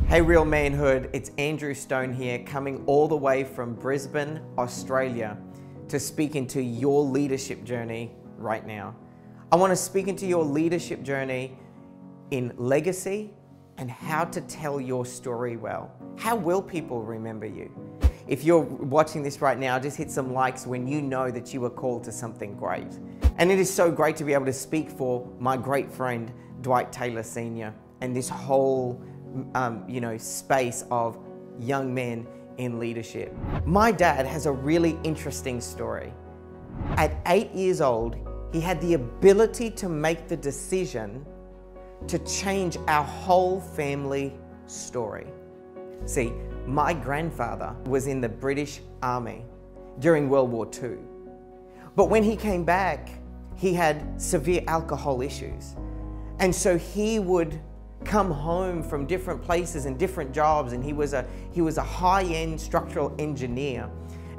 Hey Real Manhood, it's Andrew Stone here, coming all the way from Brisbane, Australia, to speak into your leadership journey right now. I want to speak into your leadership journey in legacy and how to tell your story well. How will people remember you? If you're watching this right now, just hit some likes when you know that you were called to something great. And it is so great to be able to speak for my great friend, Dwight Taylor Sr., and this whole space of young men in leadership. My dad has a really interesting story. At 8 years old, he had the ability to make the decision to change our whole family story. See, my grandfather was in the British Army during World War II. But when he came back, he had severe alcohol issues. And so he would come home from different places and different jobs, and he was a high-end structural engineer,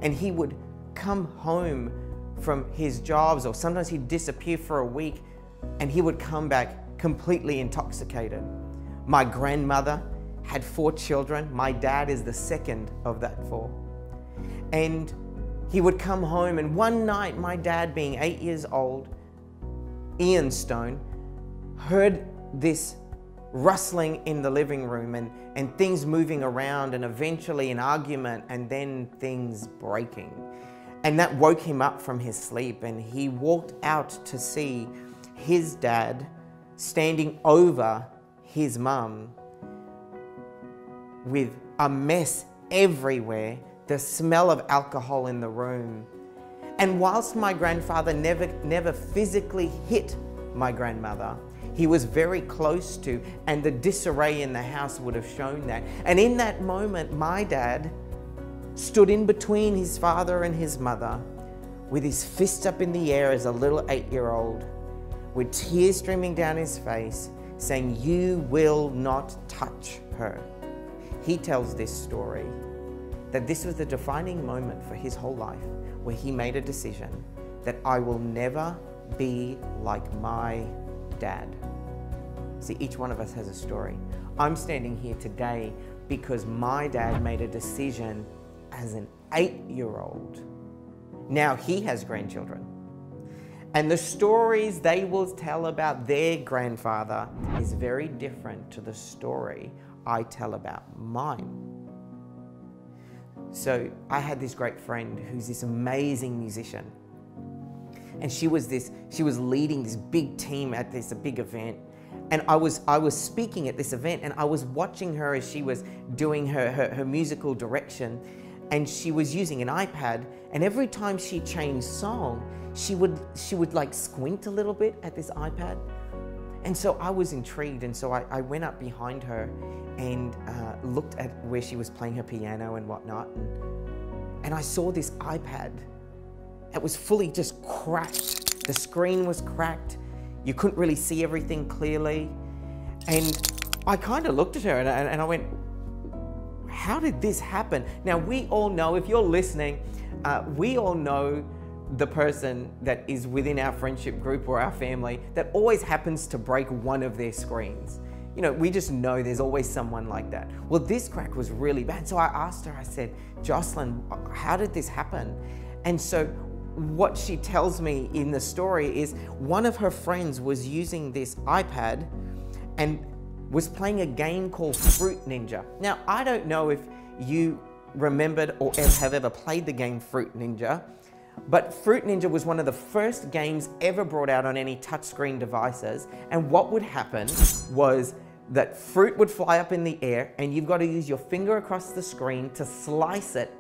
and he would come home from his jobs, or sometimes he'd disappear for a week, and he would come back completely intoxicated. My grandmother had 4 children. My dad is the second of that 4. And he would come home, and one night, my dad, being 8 years old, Ian Stone, heard this rustling in the living room and things moving around, and eventually an argument, and then things breaking. And that woke him up from his sleep, and he walked out to see his dad standing over his mum with a mess everywhere, the smell of alcohol in the room. And whilst my grandfather never physically hit my grandmother, he was very close to, and the disarray in the house would have shown that. And in that moment, my dad stood in between his father and his mother with his fist up in the air as a little 8-year-old, with tears streaming down his face, saying, "You will not touch her." He tells this story that this was the defining moment for his whole life, where he made a decision that I will never be like my dad. See, each one of us has a story. I'm standing here today because my dad made a decision as an 8-year-old. Now he has grandchildren. And the stories they will tell about their grandfather is very different to the story I tell about mine. So I had this great friend who's this amazing musician. And she was leading this big team at a big event. And I was speaking at this event, and I was watching her as she was doing her musical direction, and she was using an iPad, and every time she changed song, she would like squint a little bit at this iPad. And so I was intrigued, and so I went up behind her and looked at where she was playing her piano and whatnot, and I saw this iPad. It was fully just cracked. The screen was cracked. You couldn't really see everything clearly. And I kind of looked at her and I went, how did this happen? Now, we all know, if you're listening, we all know the person that is within our friendship group or our family that always happens to break one of their screens. You know, we just know there's always someone like that. Well, this crack was really bad. So I asked her, I said, "Jocelyn, how did this happen?" And so what she tells me in the story is one of her friends was using this iPad and was playing a game called Fruit Ninja. Now, I don't know if you remembered or have ever played the game Fruit Ninja, but Fruit Ninja was one of the first games ever brought out on any touchscreen devices. And what would happen was that fruit would fly up in the air, and you've got to use your finger across the screen to slice it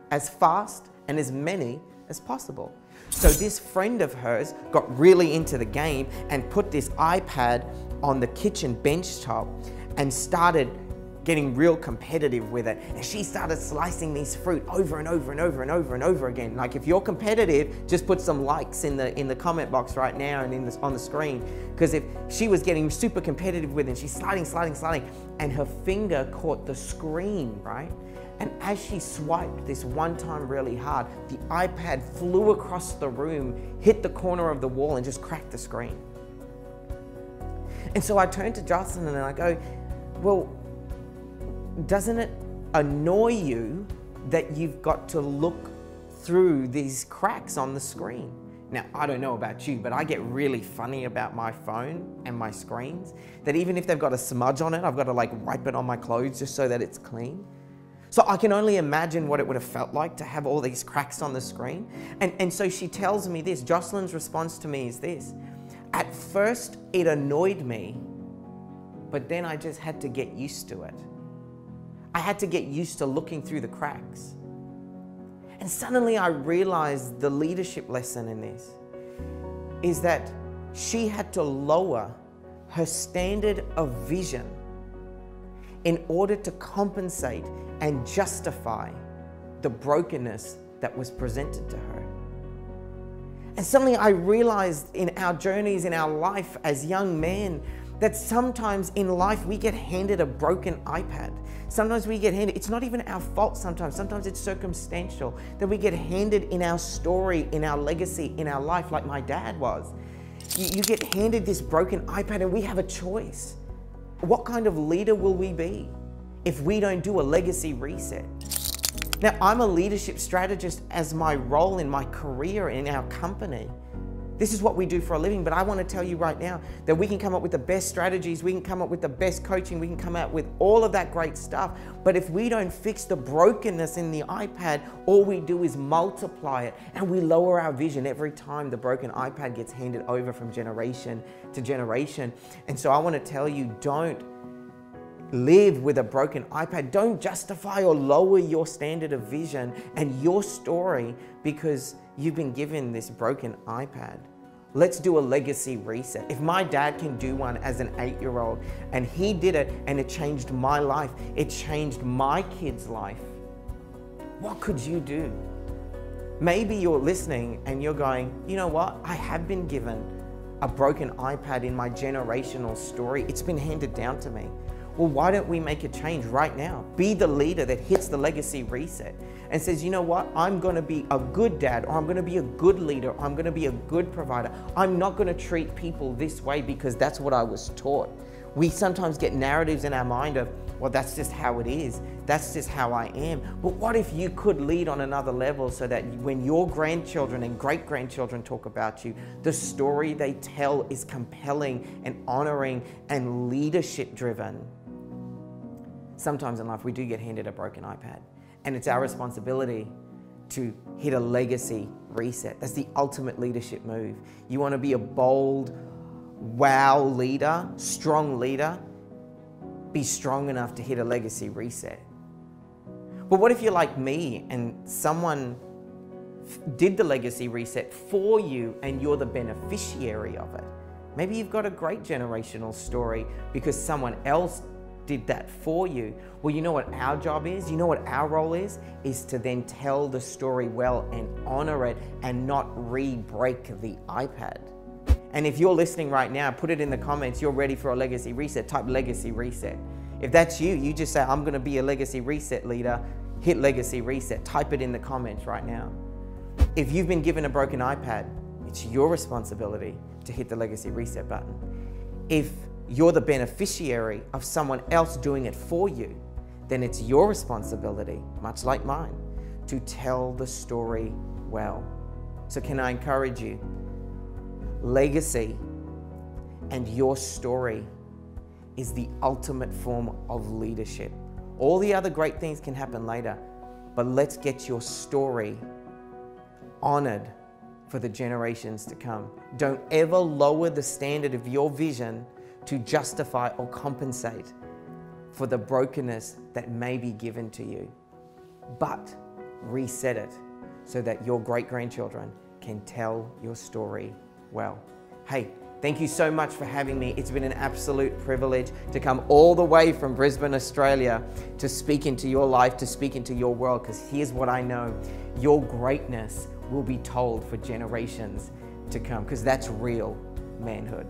as fast and as many as possible. So this friend of hers got really into the game and put this iPad on the kitchen bench top and started getting real competitive with it. And she started slicing these fruit over and over and over and over and over again. Like, if you're competitive, just put some likes in the comment box right now and on the screen. Because if she was getting super competitive with it, and she's sliding, and her finger caught the screen, right? And as she swiped this one time really hard, the iPad flew across the room, hit the corner of the wall, and just cracked the screen. And so I turned to Jocelyn and I go, "Well, doesn't it annoy you that you've got to look through these cracks on the screen? Now, I don't know about you, but I get really funny about my phone and my screens, that even if they've got a smudge on it, I've got to like wipe it on my clothes just so that it's clean. So I can only imagine what it would have felt like to have all these cracks on the screen. And so she tells me this, Jocelyn's response to me is this: at first it annoyed me, but then I just had to get used to it. I had to get used to looking through the cracks. And suddenly I realized the leadership lesson in this is that she had to lower her standard of vision in order to compensate and justify the brokenness that was presented to her. And suddenly I realized in our journeys, in our life as young men, that sometimes in life we get handed a broken iPad. Sometimes we get handed, it's not even our fault sometimes it's circumstantial, that we get handed in our story, in our legacy, in our life, like my dad was. You get handed this broken iPad and we have a choice. What kind of leader will we be if we don't do a legacy reset? Now, I'm a leadership strategist as my role in my career in our company. This is what we do for a living, but I want to tell you right now that we can come up with the best strategies, we can come up with the best coaching, we can come out with all of that great stuff, but if we don't fix the brokenness in the iPad, all we do is multiply it, and we lower our vision every time the broken iPad gets handed over from generation to generation. And so I want to tell you, don't live with a broken iPad. Don't justify or lower your standard of vision and your story because you've been given this broken iPad. Let's do a legacy reset. If my dad can do one as an 8-year-old and he did it and it changed my life, it changed my kid's life, what could you do? Maybe you're listening and you're going, you know what? I have been given a broken iPad in my generational story. It's been handed down to me. Well, why don't we make a change right now? Be the leader that hits the legacy reset and says, you know what? I'm going to be a good dad, or I'm going to be a good leader, or I'm going to be a good provider. I'm not going to treat people this way because that's what I was taught. We sometimes get narratives in our mind of, well, that's just how it is. That's just how I am. But what if you could lead on another level so that when your grandchildren and great-grandchildren talk about you, the story they tell is compelling and honoring and leadership-driven? Sometimes in life we do get handed a broken iPad, and it's our responsibility to hit a legacy reset. That's the ultimate leadership move. You want to be a bold, wow leader, strong leader, be strong enough to hit a legacy reset. But what if you're like me and someone did the legacy reset for you and you're the beneficiary of it? Maybe you've got a great generational story because someone else did that for you. Well, you know what our job is? You know what our role is to then tell the story well and honor it and not re-break the iPad. And if you're listening right now, put it in the comments, you're ready for a legacy reset, type legacy reset. If that's you, you just say, I'm going to be a legacy reset leader, hit legacy reset, type it in the comments right now. If you've been given a broken iPad, it's your responsibility to hit the legacy reset button. If you're the beneficiary of someone else doing it for you, then it's your responsibility, much like mine, to tell the story well. So can I encourage you? Legacy and your story is the ultimate form of leadership. All the other great things can happen later, but let's get your story honored for the generations to come. Don't ever lower the standard of your vision to justify or compensate for the brokenness that may be given to you, but reset it so that your great-grandchildren can tell your story well. Hey, thank you so much for having me. It's been an absolute privilege to come all the way from Brisbane, Australia, to speak into your life, to speak into your world, because here's what I know: your greatness will be told for generations to come, because that's real manhood.